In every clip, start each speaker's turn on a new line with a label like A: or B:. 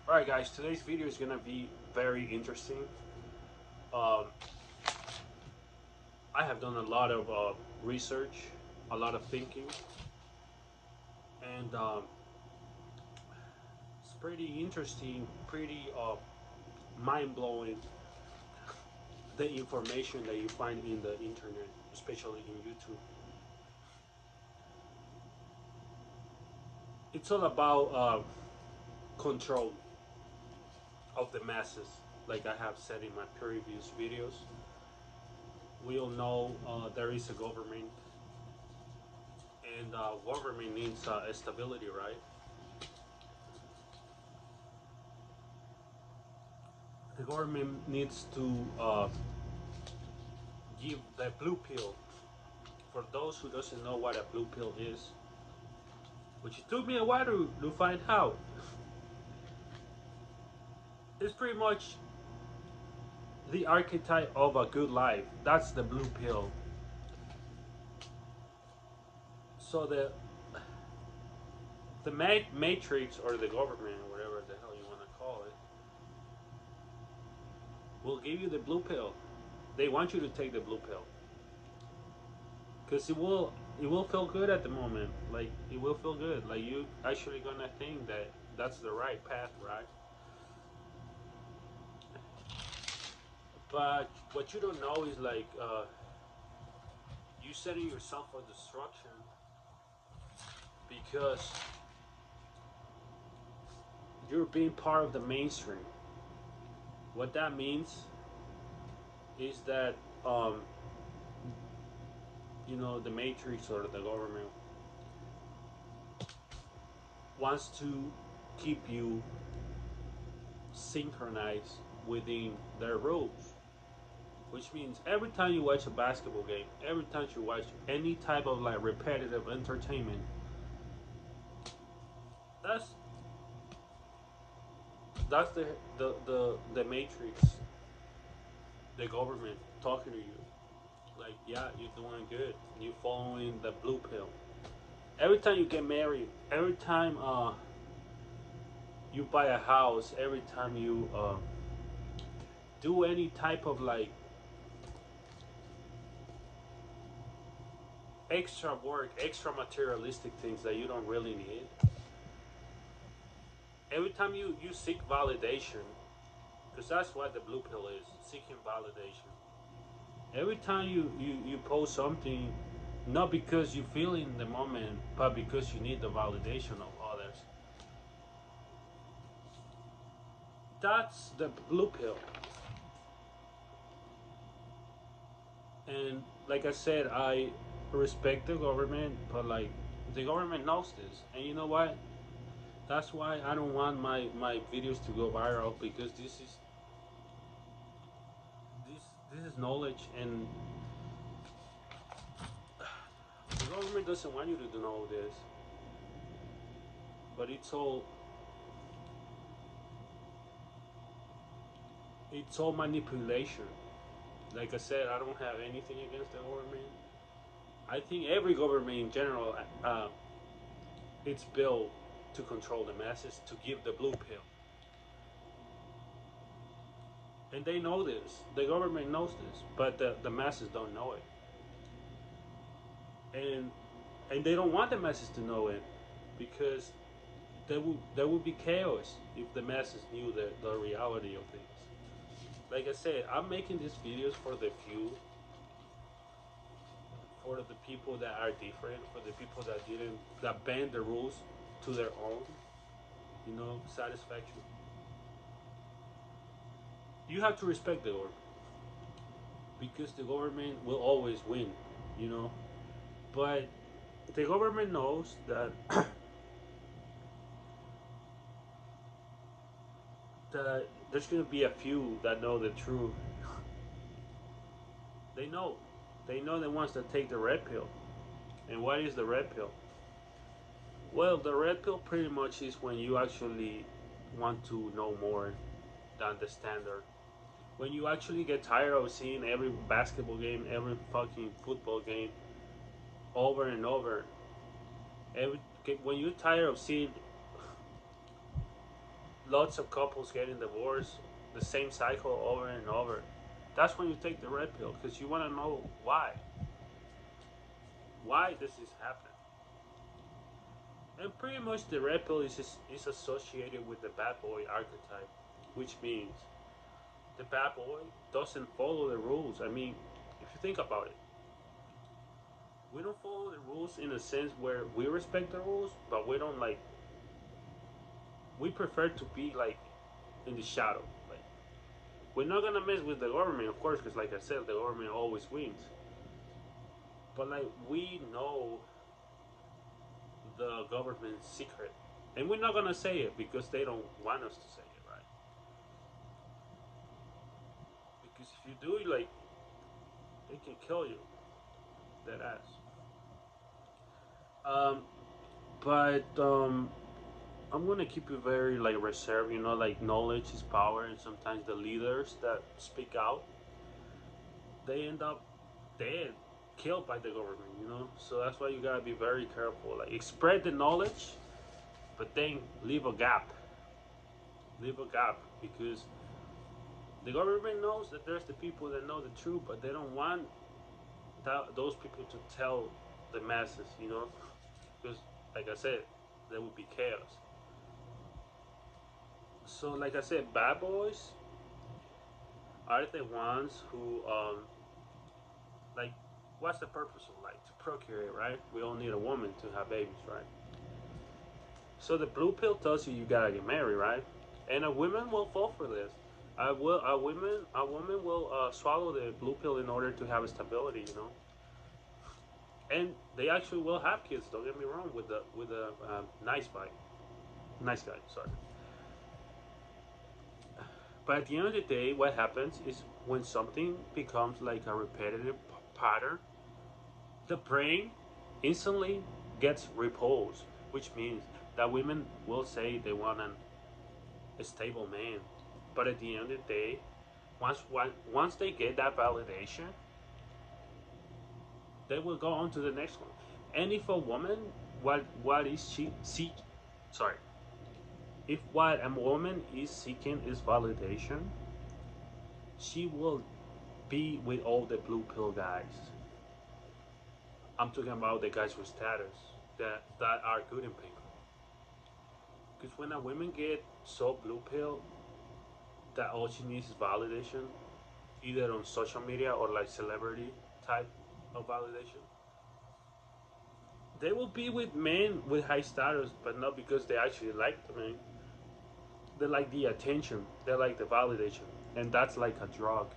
A: Alright guys, today's video is gonna be very interesting. Um, I have done a lot of research, a lot of thinking, and it's pretty interesting, pretty mind-blowing, the information that you find in the internet, especially in YouTube. It's all about control of the masses, like I have said in my previous videos. We all know there is a government, and government needs stability, right? The government needs to give the blue pill. For those who doesn't know what a blue pill is, which it took me a while to find out, it's pretty much the archetype of a good life. That's the blue pill. So the matrix or the government, whatever the hell you want to call it, will give you the blue pill. They want you to take the blue pill because it will feel good at the moment. Like it will feel good. Like you actually gonna think that that's the right path, right? But what you don't know is like you setting yourself for destruction because you're being part of the mainstream. What that means is that the matrix or the government wants to keep you synchronized within their rules, which means every time you watch a basketball game, every time you watch any type of like repetitive entertainment, that's that's the matrix, the government talking to you. Like, yeah, you're doing good. You're following the blue pill. Every time you get married, every time you buy a house, every time you do any type of like extra work, extra materialistic things that you don't really need. Every time you seek validation, because that's what the blue pill is, seeking validation. Every time you post something, not because you feel in the moment, but because you need the validation of others. That's the blue pill. And like I said, I respect the government, but like the government knows this. And you know what? That's why I don't want my videos to go viral, because this is knowledge, and the government doesn't want you to know this. But it's all manipulation. Like I said, I don't have anything against the government. I think every government in general, it's built to control the masses, to give the blue pill. And they know this. The government knows this, but the masses don't know it. And they don't want the masses to know it, because there would be chaos if the masses knew the reality of things. Like I said, I'm making these videos for the few, for the people that are different, for the people that bend the rules to their own, satisfaction. You have to respect the government, because the government will always win, you know. But the government knows that that there's gonna be a few that know the truth. They know, the ones that take the red pill. And what is the red pill? Well, the red pill pretty much is when you actually want to know more than the standard. When you actually get tired of seeing every basketball game, every fucking football game over and over. When you're tired of seeing lots of couples getting divorced, the same cycle over and over. That's when you take the red pill because you want to know why. Why this is happening. And pretty much the red pill is associated with the bad boy archetype, which means the bad boy doesn't follow the rules. I mean, if you think about it, we don't follow the rules in a sense where we respect the rules, but we don't like. We prefer to be like in the shadow. Like we're not gonna mess with the government, of course, because like I said, the government always wins. But like we know the government's secret, and we're not gonna say it because they don't want us to say it, right? Because if you do, like they can kill you, that ass. Um, but I'm gonna keep it very like reserved. You know, like knowledge is power, and sometimes the leaders that speak out, they end up dead, killed by the government. You know, so that's why you gotta be very careful. Like spread the knowledge, but then leave a gap because the government knows that there's the people that know the truth, but they don't want those people to tell the masses. You know, because like I said, there would be chaos. So, like I said, bad boys are the ones who, like, what's the purpose of life? To procreate, right? We all need a woman to have babies, right? So the blue pill tells you you gotta get married, right? And a woman will fall for this. A woman will swallow the blue pill in order to have stability, you know. And they actually will have kids. Don't get me wrong with a nice guy. Sorry. But at the end of the day, what happens is when something becomes like a repetitive pattern, the brain instantly gets repulsed, which means that women will say they want a stable man. But at the end of the day, once they get that validation, they will go on to the next one. And if a woman, what is she seek? Sorry, if what a woman is seeking is validation, she will be with all the blue pill guys. I'm talking about the guys with status that are good in paper. Because when a woman get so blue pill that all she needs is validation, either on social media or like celebrity type of validation, they will be with men with high status, but not because they actually like the man. They like the attention, they like the validation, and that's like a drug.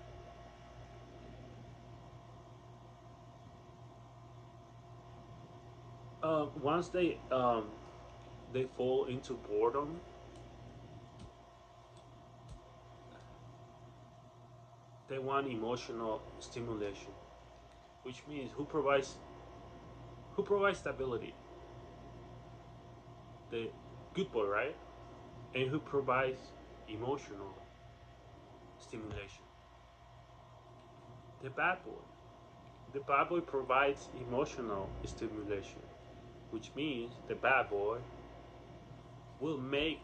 A: Once they fall into boredom, they want emotional stimulation, which means who provides stability? The good boy, right? And who provides emotional stimulation? The bad boy. The bad boy provides emotional stimulation, which means the bad boy will make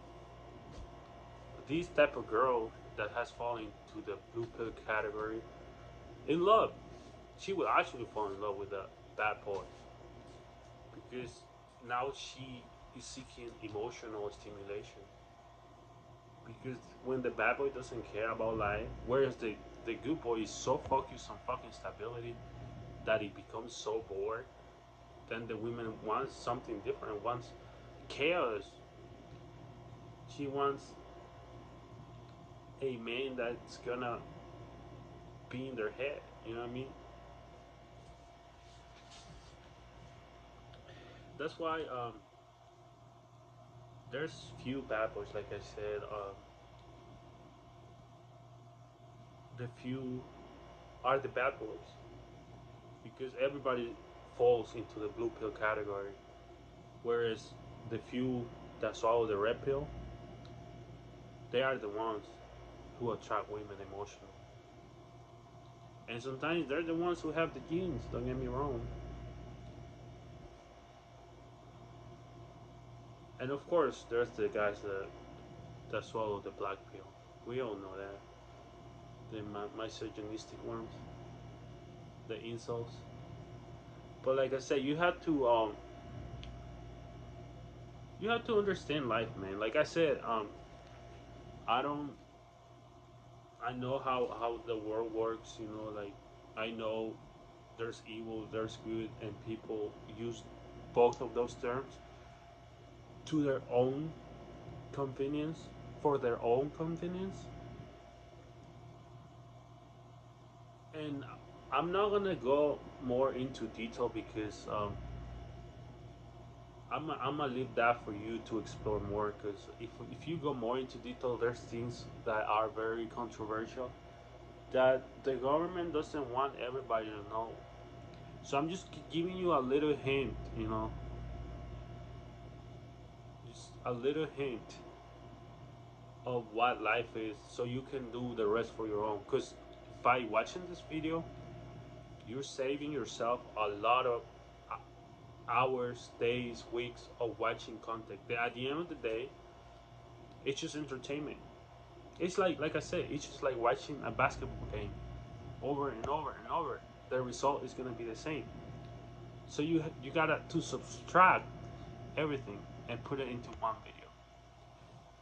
A: this type of girl that has fallen to the blue pill category in love. She will actually fall in love with the bad boy because now she is seeking emotional stimulation. Because when the bad boy doesn't care about life, whereas the good boy is so focused on fucking stability that he becomes so bored, then the woman wants something different, wants chaos. She wants a man that's gonna be in their head. You know what I mean? That's why there's few bad boys. Like I said, the few are the bad boys because everybody falls into the blue pill category. Whereas the few that swallow the red pill, they are the ones who attract women emotionally. And sometimes they're the ones who have the genes. Don't get me wrong. And of course, there's the guys that that swallow the black pill. We all know that. The misogynistic ones, the insults. But like I said, you have to understand life, man. Like I said, I don't I know how the world works, you know, like I know there's evil, there's good, and people use both of those terms to their own convenience, for their own convenience. And I'm not gonna go more into detail because I'm gonna leave that for you to explore more. Because if you go more into detail, there's things that are very controversial that the government doesn't want everybody to know. So I'm just giving you a little hint, you know, just a little hint of what life is, so you can do the rest for your own. Because by watching this video, you're saving yourself a lot of hours, days, weeks of watching content. At the end of the day, it's just entertainment. It's like I said, it's just like watching a basketball game over and over and over. The result is gonna be the same. So you gotta to subtract everything and put it into one video.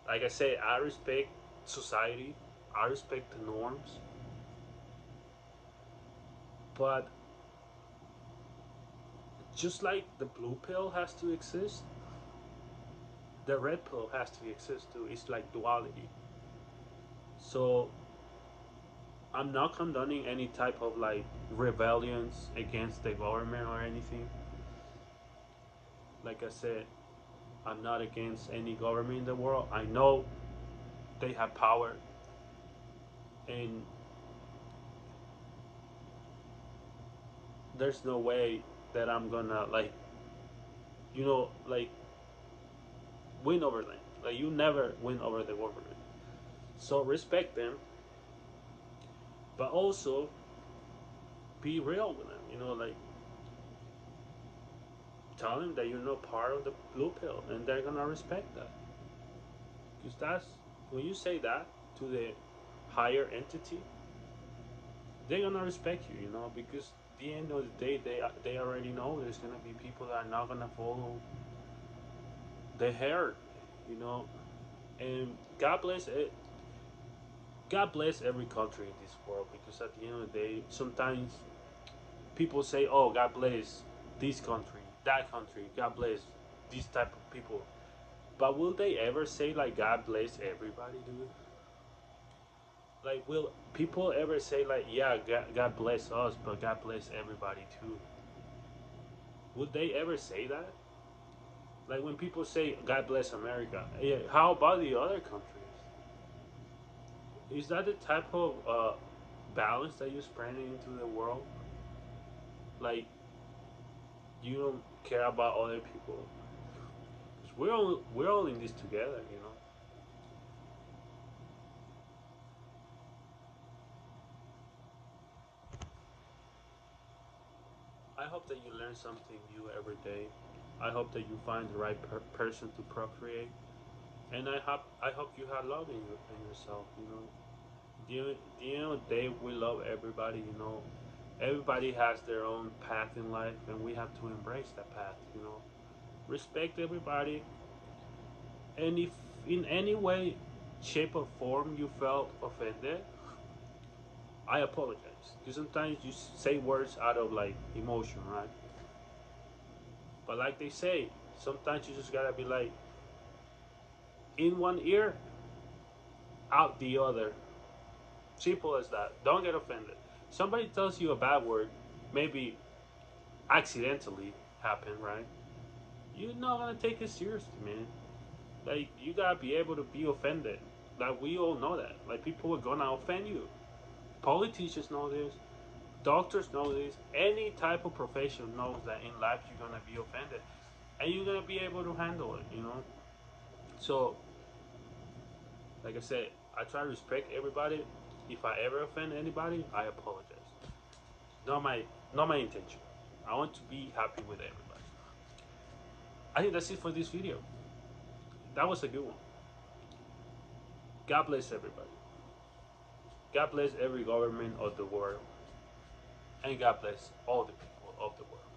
A: Like I said, I respect society, I respect the norms, but just like the blue pill has to exist, the red pill has to exist too. It's like duality. So I'm not condoning any type of like rebellions against the government or anything. Like I said, I'm not against any government in the world. I know they have power, and there's no way that I'm gonna like, you know, like win over them. Like you never win over the government. So respect them, but also be real with them. You know, like tell them that you're not part of the blue pill, and they're gonna respect that. Because that's when you say that to the higher entity, they're gonna respect you. You know, because at the end of the day, they already know there's gonna be people that are not gonna follow the herd. You know, and God bless it. God bless every country in this world, because at the end of the day, sometimes people say, "Oh, God bless this country, that country. God bless these type of people." But will they ever say like God bless everybody, dude? Like, will people ever say like, "Yeah, God bless us, but God bless everybody too"? Would they ever say that? Like when people say God bless America, yeah, how about the other countries? Is that the type of balance that you're spreading into the world? Like you don't care about other people. 'Cause we're all in this together, you know. I hope that you learn something new every day. I hope that you find the right person to procreate, and I hope you have love in yourself. You know, the end of the day, we love everybody. You know, everybody has their own path in life, and we have to embrace that path. You know, respect everybody, and if in any way, shape, or form you felt offended, I apologize. Because sometimes you say words out of like emotion, right? But like they say, sometimes you just gotta be like, in one ear, out the other. Simple as that. Don't get offended. Somebody tells you a bad word, maybe accidentally happen, right? You're not gonna take it seriously, man. Like you gotta be able to be offended. Like we all know that. Like people are gonna offend you. Politicians know this. Doctors know this. Any type of profession knows that in life you're gonna be offended, and you're gonna be able to handle it. You know. So, like I said, I try to respect everybody. If I ever offend anybody, I apologize. Not my intention. I want to be happy with everybody. I think that's it for this video. That was a good one. God bless everybody. God bless every government of the world. And God bless all the people of the world.